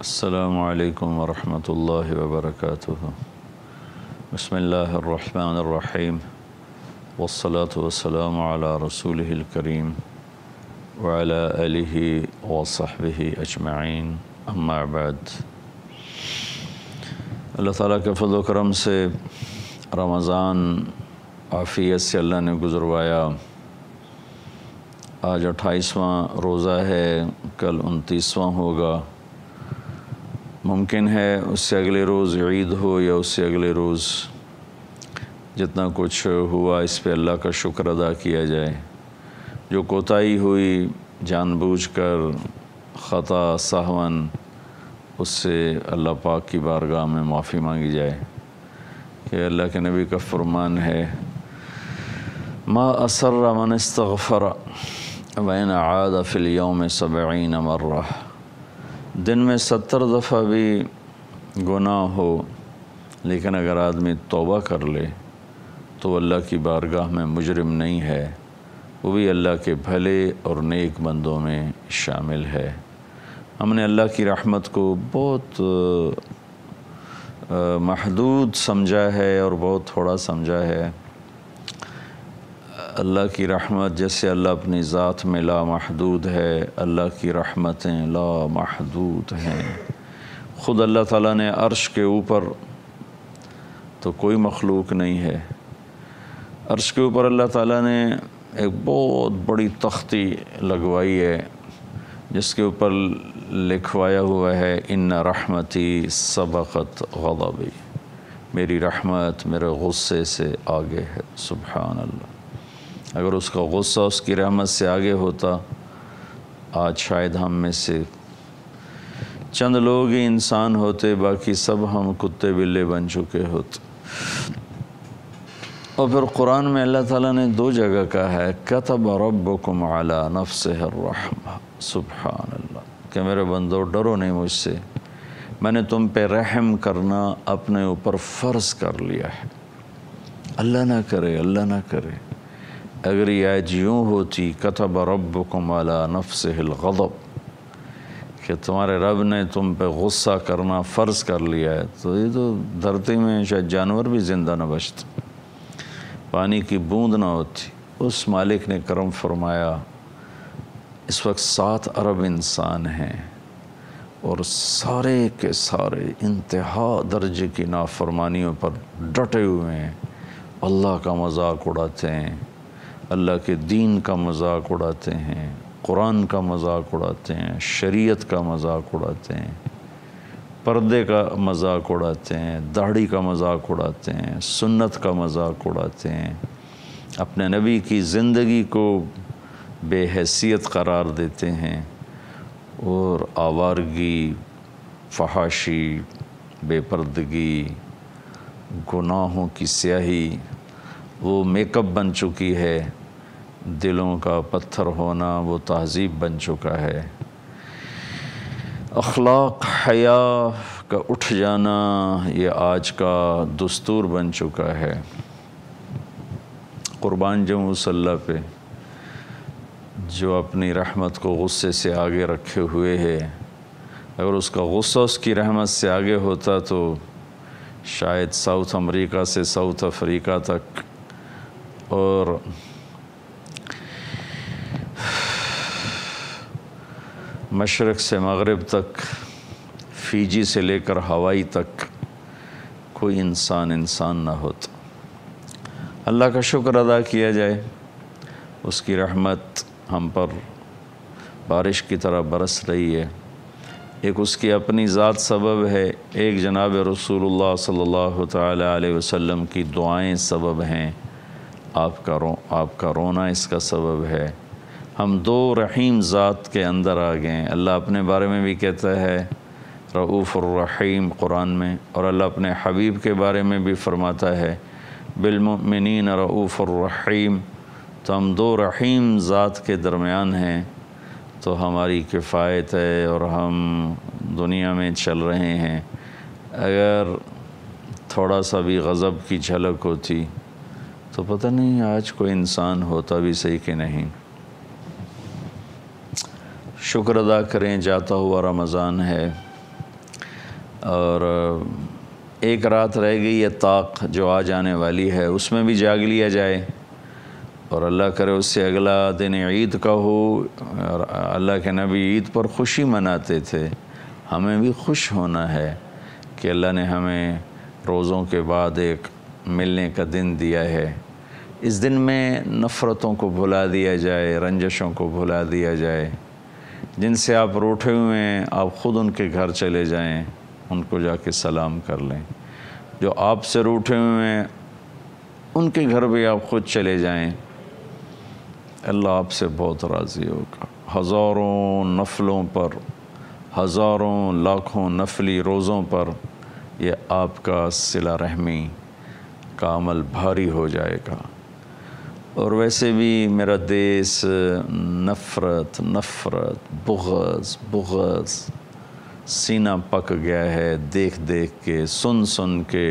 السلام علیکم ورحمۃ اللہ وبرکاتہ۔ بسم اللہ الرحمن الرحیم والصلاة والسلام علی رسولہ الکریم وعلی آلہ وصحبہ اجمعین، اما بعد۔ اللہ تعالیٰ کے فضل و کرم سے رمضان عافیت سے اللہ نے گزروایا۔ آج 28واں روزہ ہے، کل 29واں ہوگا۔ ممکن ہے اس سے اگلے روز عید ہو یا اس سے اگلے روز۔ جتنا کچھ ہوا اس پہ اللہ کا شکر ادا کیا جائے۔ جو کوتاہی ہوئی جان بوجھ کر، خطا سہون، اس سے اللہ پاک کی بارگاہ میں معافی مانگی جائے کہ اللہ کے نبی کا فرمان ہے، ما اسر من استغفر وإن عاد فی اليوم 70 مرہ۔ دن میں 70 دفعہ بھی گناہ ہو، لیکن اگر آدمی توبہ کر لے تو اللہ کی بارگاہ میں مجرم نہیں ہے، وہ بھی اللہ کے بھلے اور نیک بندوں میں شامل ہے۔ ہم نے اللہ کی رحمت کو بہت محدود سمجھا ہے اور بہت تھوڑا سمجھا ہے۔ اللہ کی رحمت جیسے اللہ اپنی ذات میں لامحدود ہے، اللہ کی رحمتیں لامحدود ہیں۔ خود اللہ تعالیٰ نے عرش کے اوپر تو کوئی مخلوق نہیں ہے۔ عرش کے اوپر اللہ تعالیٰ نے ایک بہت بڑی تختی لگوائی ہے، جس کے اوپر لکھوایا ہوا ہے، ان رحمتی سبقت غضبی، میری رحمت میرے غصے سے آگے ہے۔ سبحان اللہ۔ اگر اس کا غصہ اس کی رحمت سے آگے ہوتا، آج شاید ہم میں سے چند لوگ ہی انسان ہوتے، باقی سب ہم کتے بلے بن چکے ہوتے۔ اور پھر قرآن میں اللہ تعالیٰ نے 2 جگہ کہا ہے، کتب ربکم علی نفسہ الرحمہ، سبحان اللہ، کہ میرے بندو ڈرو نہیں مجھ سے، میں نے تم پہ رحم کرنا اپنے اوپر فرض کر لیا ہے۔ اللہ نہ کرے، اللہ نہ کرے اگر یہ آیت یوں ہوتی، کتب ربکم علی نفسہ الغضب، کہ تمہارے رب نے تم پہ غصہ کرنا فرض کر لیا ہے، تو یہ تو دھرتی میں شاید جانور بھی زندہ نہ بچتے، پانی کی بوند نہ ہوتی۔ اس مالک نے کرم فرمایا، اس وقت 7 ارب انسان ہیں اور سارے کے سارے انتہا درجے کی نافرمانیوں پر ڈٹے ہوئے ہیں، اللہ کا مذاق اڑاتے ہیں، اللہ کے دین کا مذاق اڑاتے ہیں، قرآن کا مذاق اڑاتے ہیں، شریعت کا مذاق اڑاتے ہیں، پردے کا مذاق اڑاتے ہیں، داڑھی کا مذاق اڑاتے ہیں، سنت کا مذاق اڑاتے ہیں، اپنے نبی کی زندگی کو بے حیثیت قرار دیتے ہیں، اور آوارگی، فحاشی، بے پردگی، گناہوں کی سیاہی وہ میک اپ بن چکی ہے، دلوں کا پتھر ہونا وہ تہذیب بن چکا ہے، اخلاق حیا کا اٹھ جانا یہ آج کا دستور بن چکا ہے۔ قربان جاؤں صلی اللہ پہ جو اپنی رحمت کو غصے سے آگے رکھے ہوئے ہے، اگر اس کا غصہ اس کی رحمت سے آگے ہوتا تو شاید ساؤتھ امریکہ سے ساؤتھ افریقہ تک اور مشرق سے مغرب تک، فیجی سے لے کر ہوائی تک کوئی انسان نہ ہوتا۔ اللہ کا شکر ادا کیا جائے، اس کی رحمت ہم پر بارش کی طرح برس رہی ہے۔ ایک اس کی اپنی ذات سبب ہے، ایک جناب رسول اللہ صلی اللہ تعالی علیہ وسلم کی دعائیں سبب ہیں، آپ کا رونا اس کا سبب ہے۔ ہم 2 رحیم ذات کے اندر آ گئے ہیں۔ اللہ اپنے بارے میں بھی کہتا ہے رؤوف الرحیم قرآن میں، اور اللہ اپنے حبیب کے بارے میں بھی فرماتا ہے بالمؤمنین رؤوف الرحیم۔ تو ہم 2 رحیم ذات کے درمیان ہیں، تو ہماری کفایت ہے اور ہم دنیا میں چل رہے ہیں۔ اگر تھوڑا سا بھی غضب کی جھلک ہوتی تو پتہ نہیں آج کوئی انسان ہوتا بھی صحیح کہ نہیں۔ شکر ادا کریں، جاتا ہوا رمضان ہے، اور ایک رات رہ گئی ہے طاق جو آ جانے والی ہے، اس میں بھی جاگ لیا جائے، اور اللہ کرے اس سے اگلا دن عید کا ہو۔ اور اللہ کے نبی عید پر خوشی مناتے تھے، ہمیں بھی خوش ہونا ہے کہ اللہ نے ہمیں روزوں کے بعد ایک ملنے کا دن دیا ہے۔ اس دن میں نفرتوں کو بھلا دیا جائے، رنجشوں کو بھلا دیا جائے۔ جن سے آپ روٹھے ہوئے ہیں آپ خود ان کے گھر چلے جائیں، ان کو جا کے سلام کر لیں۔ جو آپ سے روٹھے ہوئے ہیں ان کے گھر بھی آپ خود چلے جائیں، اللہ آپ سے بہت راضی ہوگا۔ ہزاروں نفلوں پر، ہزاروں لاکھوں نفلی روزوں پر یہ آپ کا صلہ رحمی کا عمل بھاری ہو جائے گا۔ اور ویسے بھی میرا دیس نفرت بغض سینہ پک گیا ہے، دیکھ دیکھ کے، سن کے۔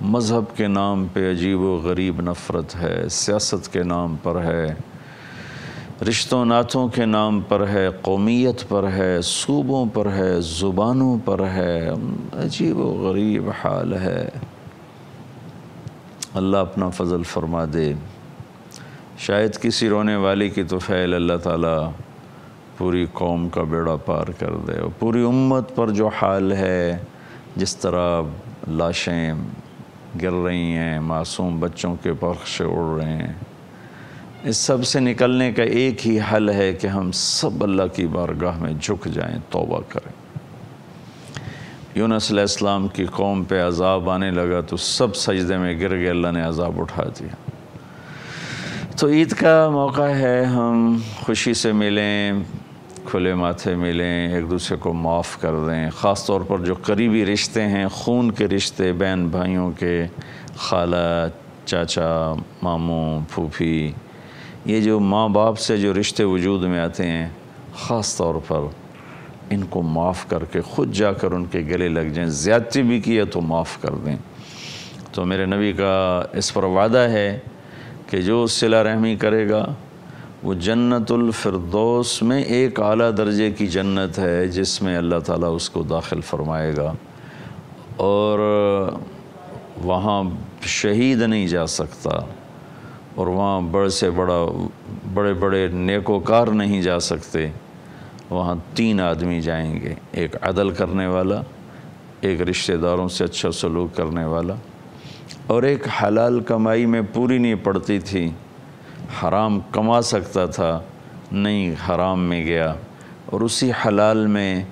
مذہب کے نام پہ عجیب و غریب نفرت ہے، سیاست کے نام پر ہے، رشتوں ناتوں کے نام پر ہے، قومیت پر ہے، صوبوں پر ہے، زبانوں پر ہے، عجیب و غریب حال ہے۔ اللہ اپنا فضل فرما دے، شاید کسی رونے والی کی طفیل اللہ تعالیٰ پوری قوم کا بیڑا پار کر دے، اور پوری امت پر جو حال ہے، جس طرح لاشیں گر رہی ہیں، معصوم بچوں کے پرخشے اڑ رہے ہیں، اس سب سے نکلنے کا ایک ہی حل ہے کہ ہم سب اللہ کی بارگاہ میں جھک جائیں، توبہ کریں۔ یونس علیہ السلام کی قوم پہ عذاب آنے لگا تو سب سجدے میں گر گئے، اللہ نے عذاب اٹھا دیا۔ تو عید کا موقع ہے، ہم خوشی سے ملیں، کھلے ماتھے ملیں، ایک دوسرے کو معاف کر دیں۔ خاص طور پر جو قریبی رشتے ہیں، خون کے رشتے، بہن بھائیوں کے، خالہ، چاچا، ماموں، پھوپھی، یہ جو ماں باپ سے جو رشتے وجود میں آتے ہیں، خاص طور پر ان کو معاف کر کے خود جا کر ان کے گلے لگ جائیں۔ زیادتی بھی کی ہے تو معاف کر دیں۔ تو میرے نبی کا اس پر وعدہ ہے کہ جو صلہ رحمی کرے گا وہ جنت الفردوس میں ایک اعلیٰ درجے کی جنت ہے، جس میں اللہ تعالیٰ اس کو داخل فرمائے گا، اور وہاں شہید نہیں جا سکتا، اور وہاں بڑے بڑے نیکوکار نہیں جا سکتے۔ وہاں 3 آدمی جائیں گے، ایک عدل کرنے والا، ایک رشتہ داروں سے اچھا سلوک کرنے والا، اور ایک حلال کمائی میں پوری نہیں پڑتی تھی، حرام کما سکتا تھا، نہیں حرام میں گیا، اور اسی حلال میں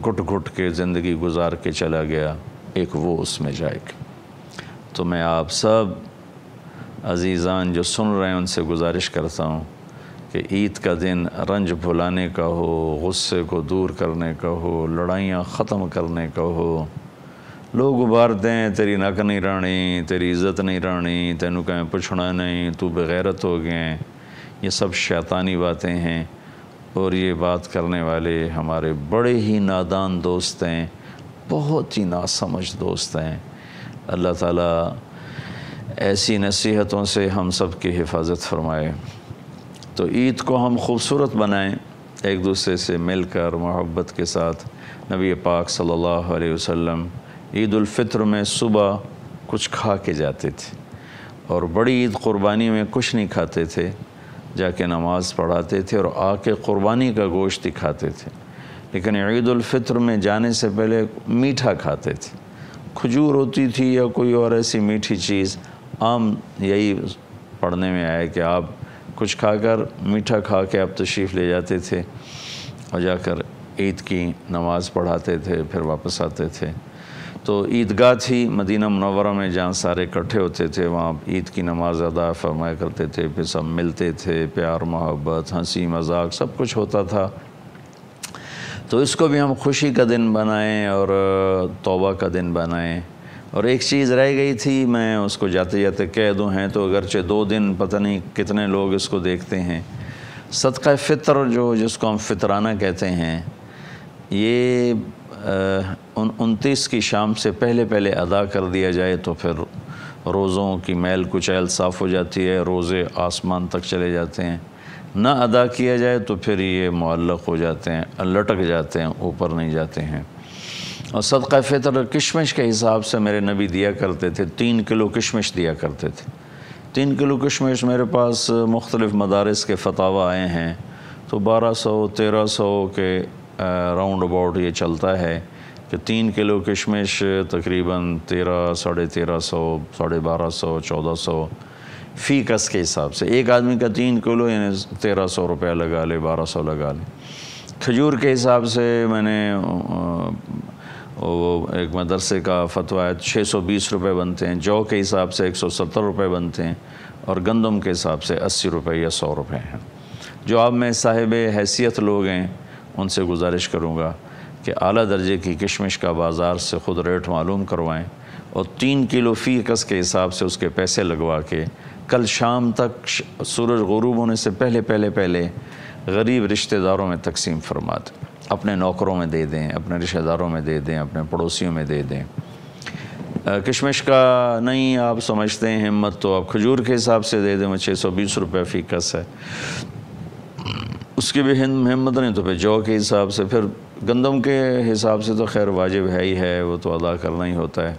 گھٹ گھٹ کے زندگی گزار کے چلا گیا، ایک وہ اس میں جائے گا۔ تو میں آپ سب عزیزان جو سن رہے ہیں ان سے گزارش کرتا ہوں کہ عید کا دن رنج بھلانے کا ہو، غصے کو دور کرنے کا ہو، لڑائیاں ختم کرنے کا ہو۔ لوگ ابھارتے ہیں تیری نک نہیں رانی، تیری عزت نہیں رانی، تینوں کہیں پوچھنا نہیں، تو بغیرت ہو گئے، یہ سب شیطانی باتیں ہیں، اور یہ بات کرنے والے ہمارے بڑے ہی نادان دوست ہیں، بہت ہی ناسمجھ دوست ہیں۔ اللہ تعالیٰ ایسی نصیحتوں سے ہم سب کی حفاظت فرمائے۔ تو عید کو ہم خوبصورت بنائیں، ایک دوسرے سے مل کر محبت کے ساتھ۔ نبی پاک صلی اللہ علیہ وسلم عید الفطر میں صبح کچھ کھا کے جاتے تھے، اور بڑی عید قربانی میں کچھ نہیں کھاتے تھے، جا کے نماز پڑھاتے تھے اور آ کے قربانی کا گوشت ہی کھاتے تھے، لیکن عید الفطر میں جانے سے پہلے میٹھا کھاتے تھے، کھجور ہوتی تھی یا کوئی اور ایسی میٹھی چیز۔ عام یہی پڑھنے میں آیا کہ آپ کچھ کھا کر، میٹھا کھا کے آپ تشریف لے جاتے تھے اور جا کر عید کی نماز پڑھاتے تھے، پھر واپس آتے تھے۔ تو عیدگاہ تھی مدینہ منورہ میں جہاں سارے اکٹھے ہوتے تھے، وہاں عید کی نماز ادا فرمایا کرتے تھے، پھر سب ملتے تھے، پیار محبت، ہنسی مذاق سب کچھ ہوتا تھا۔ تو اس کو بھی ہم خوشی کا دن بنائیں اور توبہ کا دن بنائیں۔ اور ایک چیز رہ گئی تھی، میں اس کو جاتے جاتے کہہ دوں، ہیں تو اگرچہ 2 دن پتہ نہیں کتنے لوگ اس کو دیکھتے ہیں، صدقہ فطر جس کو ہم فطرانہ کہتے ہیں، یہ 29 کی شام سے پہلے ادا کر دیا جائے تو پھر روزوں کی میل کچیل صاف ہو جاتی ہے، روزے آسمان تک چلے جاتے ہیں۔ نہ ادا کیا جائے تو پھر یہ معلق ہو جاتے ہیں، لٹک جاتے ہیں، اوپر نہیں جاتے ہیں۔ اور صدقہ فطر کشمش کے حساب سے میرے نبی دیا کرتے تھے، 3 کلو کشمش دیا کرتے تھے۔ 3 کلو کشمش میرے پاس مختلف مدارس کے فتاوی آئے ہیں تو 1200-1300 کے راؤنڈ اباؤٹ یہ چلتا ہے کہ 3 کلو کشمش تقریباً 1300 1250 1400 فی کس کے حساب سے، ایک آدمی کا 3 کلو یعنی 1300 روپیہ لگا لے، 1200 لگا لے۔ کھجور کے حساب سے میں نے وہ ایک مدرسے کا فتویٰ ہے 620 روپے بنتے ہیں، جو کے حساب سے 170 روپے بنتے ہیں، اور گندم کے حساب سے 80 روپے یا 100 روپے ہیں۔ جو آپ میں صاحب حیثیت لوگ ہیں ان سے گزارش کروں گا کہ اعلیٰ درجے کی کشمش کا بازار سے خود ریٹ معلوم کروائیں اور 3 کلو فی کس کے حساب سے اس کے پیسے لگوا کے کل شام تک سورج غروب ہونے سے پہلے غریب رشتہ داروں میں تقسیم فرما دیں، اپنے نوکروں میں دے دیں، اپنے رشتہ داروں میں دے دیں، اپنے پڑوسیوں میں دے دیں۔ کشمش کا نہیں آپ سمجھتے ہیں ہمت تو آپ کھجور کے حساب سے دے دیں، وہ 620 روپے فی کس ہے، اس کی بھی ہمت نہیں تو پھر جو کے حساب سے، پھر گندم کے حساب سے تو خیر واجب ہے ہی ہے، وہ تو ادا کرنا ہی ہوتا ہے۔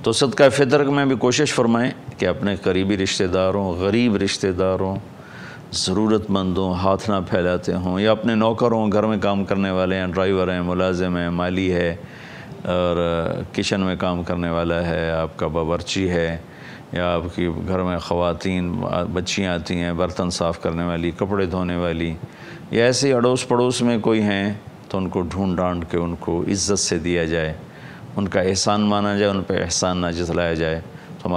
تو صدقہ فطر میں بھی کوشش فرمائیں کہ اپنے قریبی رشتہ داروں، غریب رشتہ داروں، ضرورت مندوں ہاتھ نہ پھیلاتے ہوں، یا اپنے نوکروں، گھر میں کام کرنے والے ہیں، ڈرائیور ہیں، ملازم ہیں، مالی ہے، اور کچن میں کام کرنے والا ہے، آپ کا باورچی ہے، یا آپ کی گھر میں خواتین بچیاں آتی ہیں برتن صاف کرنے والی، کپڑے دھونے والی، یا ایسے اڑوس پڑوس میں کوئی ہیں تو ان کو ڈھونڈ ڈانڈ کے ان کو عزت سے دیا جائے، ان کا احسان مانا جائے، ان پہ احسان نہ جتلایا جائے، تو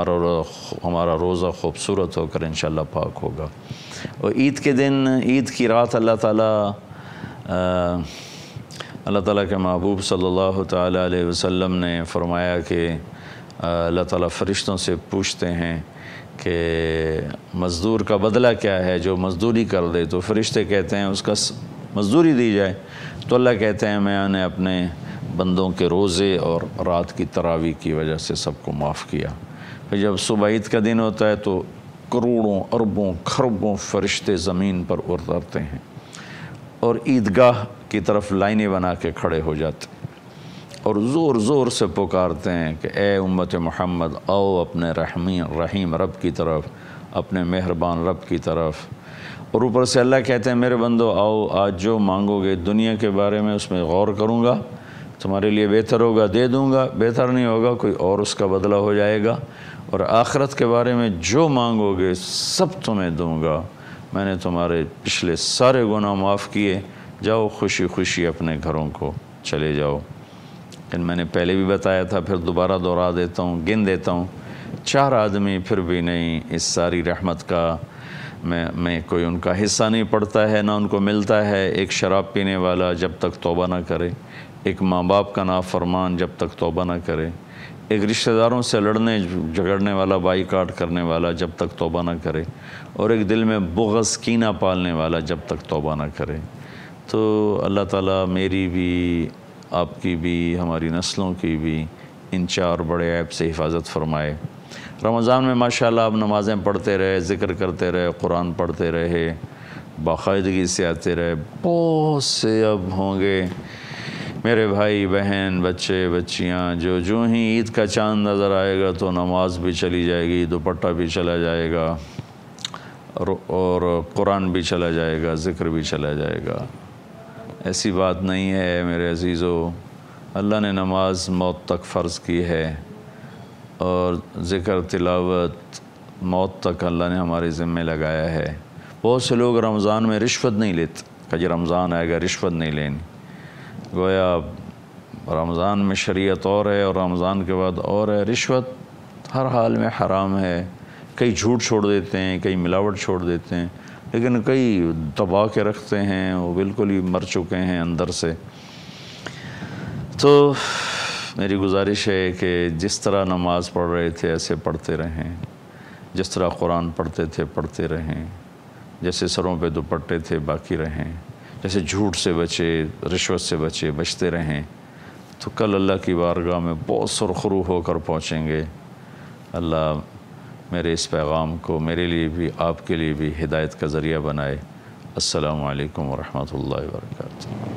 ہمارا روزہ خوبصورت ہو کر انشاءاللہ پاک ہوگا۔ اور عید کے دن، عید کی رات اللہ تعالیٰ کے محبوب صلی اللہ تعالیٰ علیہ وسلم نے فرمایا کہ اللہ تعالیٰ فرشتوں سے پوچھتے ہیں کہ مزدور کا بدلہ کیا ہے جو مزدوری کر دے، تو فرشتے کہتے ہیں اس کا مزدوری دی جائے، تو اللہ کہتے ہیں میں نے اپنے بندوں کے روزے اور رات کی تراویح کی وجہ سے سب کو معاف کیا۔ پھر جب صبح عید کا دن ہوتا ہے تو کروڑوں اربوں کھربوں فرشتے زمین پر اترتے ہیں اور عیدگاہ کی طرف لائنیں بنا کے کھڑے ہو جاتے ہیں اور زور زور سے پکارتے ہیں کہ اے امت محمد آؤ اپنے رحیم رب کی طرف، اپنے مہربان رب کی طرف۔ اور اوپر سے اللہ کہتے ہیں میرے بندو آؤ، آج جو مانگو گے دنیا کے بارے میں اس میں غور کروں گا، تمہارے لیے بہتر ہوگا دے دوں گا، بہتر نہیں ہوگا کوئی اور اس کا بدلہ ہو جائے گا، اور آخرت کے بارے میں جو مانگو گے سب تمہیں دوں گا، میں نے تمہارے پچھلے سارے گناہ معاف کیے، جاؤ خوشی خوشی اپنے گھروں کو چلے جاؤ۔ لیکن میں نے پہلے بھی بتایا تھا، پھر دوبارہ دہرا دیتا ہوں، گن دیتا ہوں، 4 آدمی پھر بھی نہیں اس ساری رحمت کا میں کوئی ان کا حصہ نہیں پڑتا ہے، نہ ان کو ملتا ہے۔ ایک شراب پینے والا جب تک توبہ نہ کرے، ایک ماں باپ کا نافرمان جب تک توبہ نہ کرے، ایک رشتہ داروں سے لڑنے جھگڑنے والا، بائی کاٹ کرنے والا جب تک توبہ نہ کرے، اور ایک دل میں بغض کینہ پالنے والا جب تک توبہ نہ کرے۔ تو اللہ تعالیٰ میری بھی، آپ کی بھی، ہماری نسلوں کی بھی ان 4 بڑے عیب سے حفاظت فرمائے۔ رمضان میں ماشاءاللہ آپ نمازیں پڑھتے رہے، ذکر کرتے رہے، قرآن پڑھتے رہے، باقاعدگی سے آتے رہے۔ بہت سے اب ہوں گے میرے بھائی بہن، بچے بچیاں جو ہی عید کا چاند نظر آئے گا تو نماز بھی چلی جائے گی، دوپٹہ بھی چلا جائے گا، اور قرآن بھی چلا جائے گا، ذکر بھی چلا جائے گا۔ ایسی بات نہیں ہے میرے عزیزو، اللہ نے نماز موت تک فرض کی ہے، اور ذکر تلاوت موت تک اللہ نے ہمارے ذمہ لگایا ہے۔ بہت سے لوگ رمضان میں رشوت نہیں لیتے کہ جی رمضان آئے گا رشوت نہیں لینی، گویا رمضان میں شریعت اور ہے اور رمضان کے بعد اور ہے۔ رشوت ہر حال میں حرام ہے، کئی جھوٹ چھوڑ دیتے ہیں، کئی ملاوٹ چھوڑ دیتے ہیں، لیکن کئی دبا کے رکھتے ہیں، وہ بالکل ہی مر چکے ہیں اندر سے۔ تو میری گزارش ہے کہ جس طرح نماز پڑھ رہے تھے ایسے پڑھتے رہیں، جس طرح قرآن پڑھتے تھے پڑھتے رہیں، جیسے سروں پہ دوپٹے تھے باقی رہیں، جیسے جھوٹ سے بچے، رشوت سے بچتے رہیں، تو کل اللہ کی بارگاہ میں بہت سرخرو ہو کر پہنچیں گے۔ اللہ میرے اس پیغام کو میرے لیے بھی آپ کے لیے بھی ہدایت کا ذریعہ بنائے۔ السلام علیکم ورحمۃ اللہ وبرکاتہ۔